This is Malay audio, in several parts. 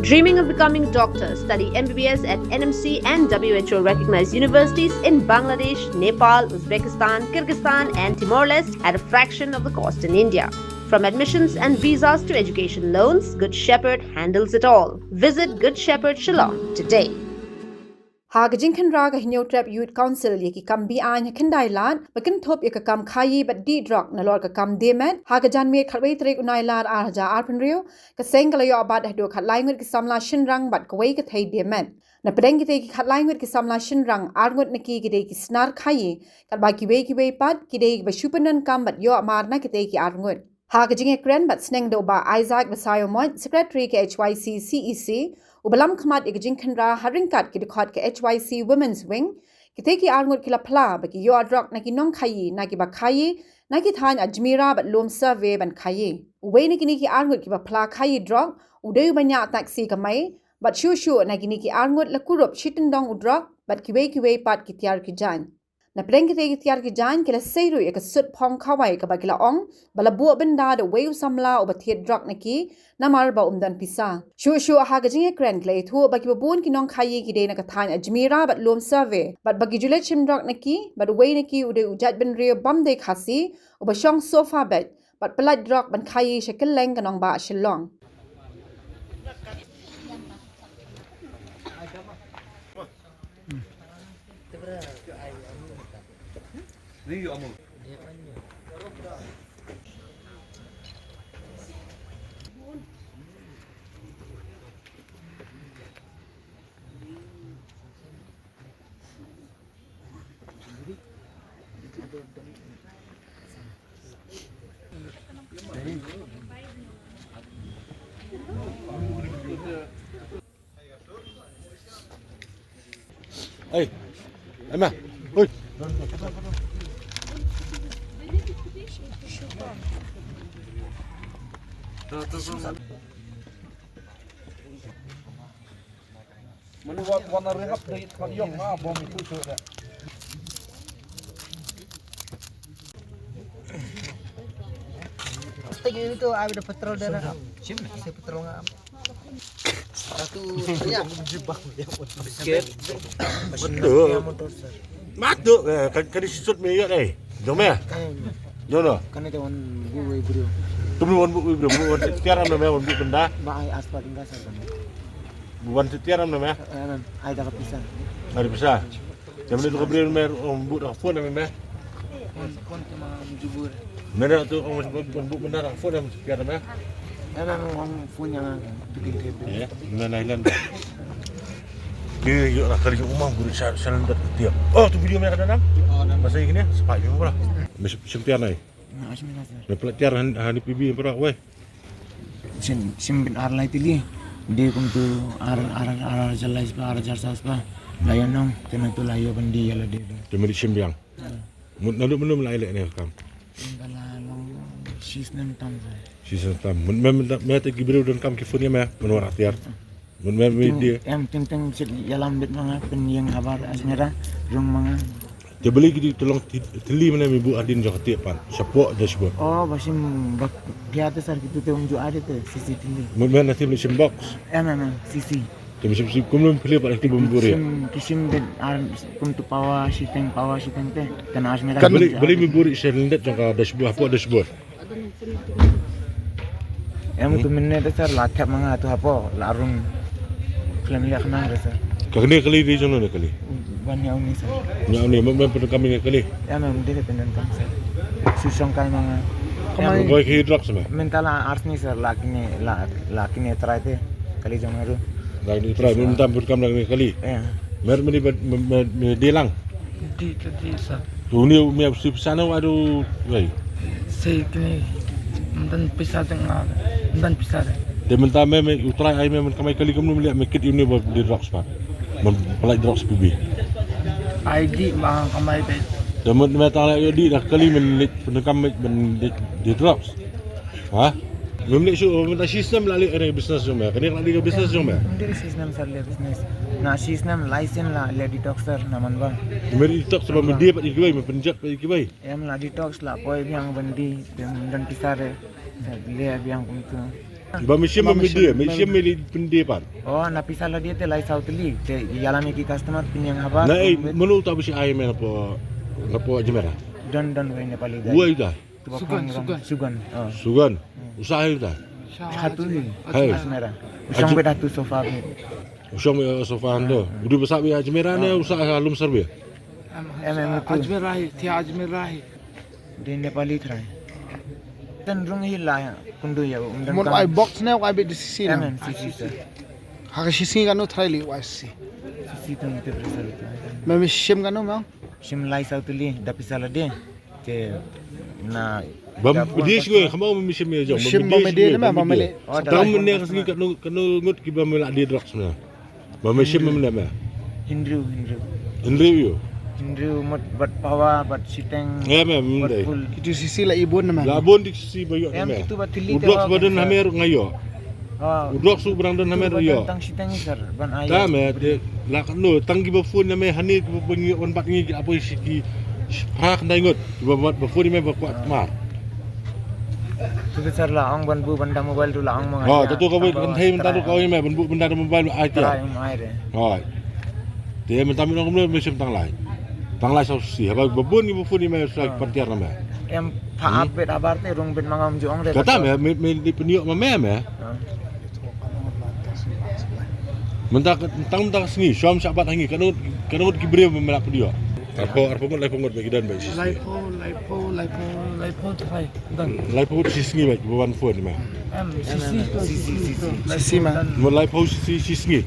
Dreaming of becoming a doctor? Study MBBS at NMC and WHO recognized universities in Bangladesh, Nepal, Uzbekistan, Kyrgyzstan, and Timor-Leste at a fraction of the cost in India. From admissions and visas to education loans, Good Shepherd handles it all. Visit Good Shepherd Shillong today. Hagajin raga hinyo trap youth council yaki kam bi an kendai lan bakin thop yaka kam khayi but di drug na lor ka kam demet hagajan me kharwei trek unai lar arja arpenrio ka sengalayo abad hado khatlai ngut ki samla shinrang bat kwei ka thai demet na pedeng ki ki khatlai ngut ki samla shinrang arngut naki ki ki snar khayi kat ba ki wei pat ki ba shupanan kam bat yo amar na ki ki arngut Hagajin ekren bat sneng do ba Isaac Basayomot secretary ke HYC CEC Ubalam khamat igajin khandra haringkat ki dikhot ke HYC Women's Wing kite ki arngut kila phla ba ki yo adrok na ki nong khayi na ki ba khayi na ki than Ajmira bat lom survey ban khayi uwe ni ki arngut ki ba phla khayi drok udeu banya taxi kamai bat shu na ki arngut la kurup shitendong udrok bat ki we pat ki tiar ki jan na preng ki tiar ki jan kila seiru ya ka sut phong khawai ka ba kila ong bala bu benda de we samla o ba thiet drok na ki namar ba umdan pisa shu ha ga jinge kren klei thu ba ki bun ki nong khayi ki de na ka than Ajmira bat lom survey bat ba ki jule chim drok na ki bat we na ki ude ujat ben re bam de khasi o ba shong sofa bet bat pelat drok ban khayi shekel leng ka nong ba shillong Hey, Emma, oi. Mana warna rehab dari kalian bom itu sudah. Tadi itu ada petrol darah. Saya petrol ngam. Satu banyak. Biskuit. Betul. Kan disut meyak ni. Jom ya. Jom no. Kan itu wan buwe bro. Tunggu wan setiaram nama wan benda. Mai aspal enggak saban. Wan setiaram nama. Ai dah kepisah. Ada besar. Jam ni tu kau beri mer but phone nama. Kon cuma jubur. Mana tu but benda phone nama setiaram nama. Orang punya bikin Ya, mana Island. Dia yuk lah kali rumah guru salam dah tiap. Oh, tu video mereka dalam. Masa ini sepak juga lah. Masih sempian ni. Ni pelajar hari PB berapa? Weh. Simbin arlai tili. Dia kuntu ar jalai spa ar jar spa. Layan nong kena tu layo bandi ala dia. Cuma di sembiang. Nalu belum lain ni kam. Kalau long season tam. Season tam. Mereka gibril dan kam kifunya meh menurut tiar. Dia. Em tentang jalan bet mga penyang kabar asnyara rong mga. Dia beli gitu tolong teli mana ibu adin jauh tiap pan. Sapok dah sebut. Oh basim bak dia tu sar gitu tu unjuk ada tu CCTV. Mana nanti beli sim box. CC. Tapi sim kumlum pilih pada itu bemburi. Kisim bet untuk power shiteng teh dan asnyara. Kan beli bemburi selendet jangka dashboard apa dashboard. Em tu minne tu sar lakat mga tu apa larung klaim lihat nang rasa. Kali di sana ni kali. Banyak ni sar. Yang ni memang perlu kami kali. Ya memang dia tendang kan sar. Susong kal mga. Kamu boleh hidrak sama. Mentala ars ni sar laki ni try te kali jong haru. Lagi try minta berkam lagi kali. Ya. Mer meni delang. Di sar. Tu ni mi absi sana waduh. Wei. Saya kini dan pisah tengah dan pisah. Dia minta utrai ai kamai kali kamu melihat mekit ini di drugs pak. Pelai drugs PB. ID bang kamai pe. Dia minta lagi di dah kali menit pendekam di drugs. Ha? Memilih minta sistem lali ada bisnes jom ya. Kena lali ke bisnes jom ya. Dia sistem sar le business. Na sistem license la le detoxer naman ba. Meri detox sebab dia pak ikibai penjak pak ikibai. Em la detox la poi biang bandi dan pisah le. Le biang untuk Ba mesin pendipan. Oh, na pisala dia te lai sau teli. Te yalami ki customer pinyang haba. Na menu ta bisi ai men apa Ajmera. Don we Nepali guys. Gua ida. Sugan. Oh. Sugan. Usaha ida. Satu ni. Hai. Asmera. Usang beda tu sofa ni. Usang sofa ando. Udah besar bi Ajmera ne usaha lum serbe. Ajmer rahi, thia Ajmer rahi. Di Nepali try. Dan rung hila kundu ya. Mon ai box ne ai bit sisi na. Sisi. Ha sisi kan no thaili wa sisi. Sisi tu ni te presal tu. Me shim kan no ma. Sim lai sau teli da pisala dia. Te na Bam dia sih kamu mesin me jom. Shim ma me de ma me le. Tam ne kasih kanu ngut ki bam la dia drugs na. Bam mesin me na. Hindu. Yo. Hindu mot bat pawa bat siteng. Ya mem dai. Itu sisi la ibon na ma. Labon di sisi bayo Em me. itu bat tili te. Udok badan hamer ngayo. Oh. Udok su berang dan hamer yo. Tang siteng sir ban ayo. Ta me de la kanu tanggi ba phone na me hani bengi on bat ngi apa siki. Hak ndai ngut. Ba phone me ba kuat mar. Tu besar lah ang ban bu banda mobile tu lah ang mga. Oh, tu kau ban thai benda tu kau me ban bu benda mobile ai Try dia. mai de. Rồi. Thì mình tâm nó cũng mới xem tăng lại sau xỉ ba bun ni phun ni me sai pantiar na me. Em paap bet abar te rong bet mangam juang de. Kata me di penio ma me. Mentak tang sengi syam sabat hangi kanu ki brio me la penio. Arpo ngot bagi dan bagi sisi. Laipo thai. Dan Laipo si sengi bagi buan phone ni me. sisi. Sisi ma. Mo laipo si sengi.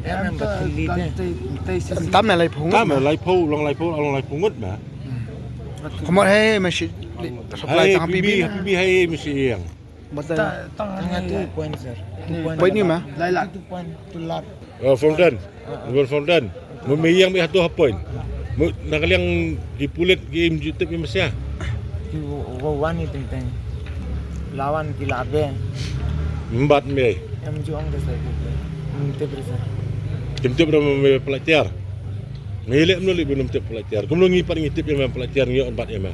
Em bat tili te. Tam na lai phung. Ta me laipo long laipo ngot me. Komor he me shi supply tang Pibi hai mesti yang. Betul. Tengah tu point sir. Point ni ma. Laila. Tu point tu lat. Fountain. Mo me yang me hatu point. Mo nakaliang dipulit game YouTube ni masya. Ki wani tentang lawan kilabe. Membat me. Em juang de sai. Te presal. Tip ram me pelatiar. Ngelek mno li belum tip pelatiar. Kumlo ngi par ngi tip yang pelatiar ngi on bat ema.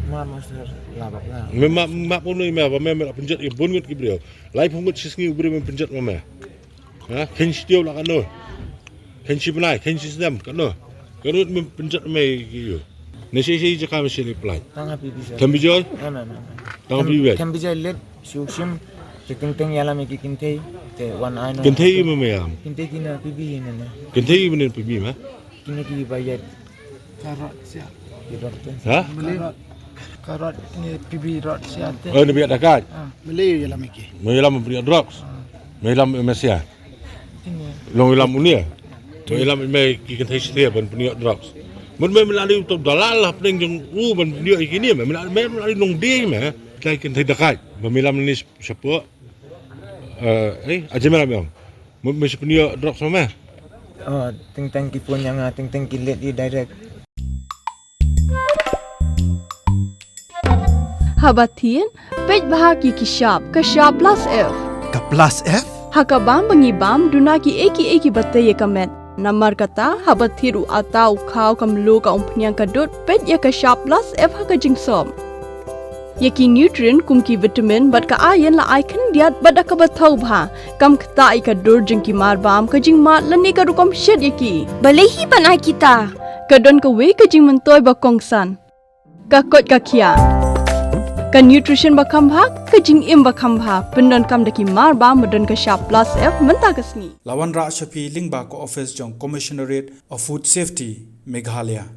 Ma master labak lah. Me mak pun ni me ba me penjat i bun ngut ki brio. Lai pungut sis ngi brio me penjat me. Ha, ken stiu la kanu. Ken si penai, ken si sedam kanu. Kanu me penjat me ki yo. Ni si jaka me sini pelai. Tang api bisa. Kan bijol? Em. Tang bijol. Kan bisa let shim teng yala me ki kintei te one eye no. Kan thei me am. Kintei kina pibi ne. Kan thei men pibi ma. Kini ki bayar Karot siap. di dokter. Ha? Karot ni pibi rot siap te. Oh ni biak dakat. Melayu je lah miki. Me lam beri drugs. Me lam mesia. Kini. Long lam unia. Me lam me ki kan thei setia ban peniak drugs. Mun me melali tu dalal lah pning jong ban peniak ikini me melali nong dei me. Kai kan thei dakat. Me lam ni siapa? Ajmera me. Me peniak drugs me. Oh, teng ki pun yang teng ki let di direct. Habatin, pej bahagi ki Sharp Plus F. Ka Plus F? Hakabam bangibam duna ki eki batte ye kamet. Namar kata habathiru atau khau kamlu ka umpnyang kadut pej ye ka Sharp Plus F haka jingsom. Yaki nutrient kum ki vitamin bat ka ayen la icon diat bat ka bathau bha kam kta i ka dur jing ki mar bam ka jing mat lani ka rukom shed yaki. Balehi banai kita. Kadon ka we ka jing mentoy ba kongsan. Ka kot ka kia. Ka nutrition ba khambha ka jing im ba khambha pendon kam daki mar ba modon ka Sharp Plus F menta ka sngi. Lawan Ra Shafi Lingba ko office jong Commissionerate of Food Safety Meghalaya.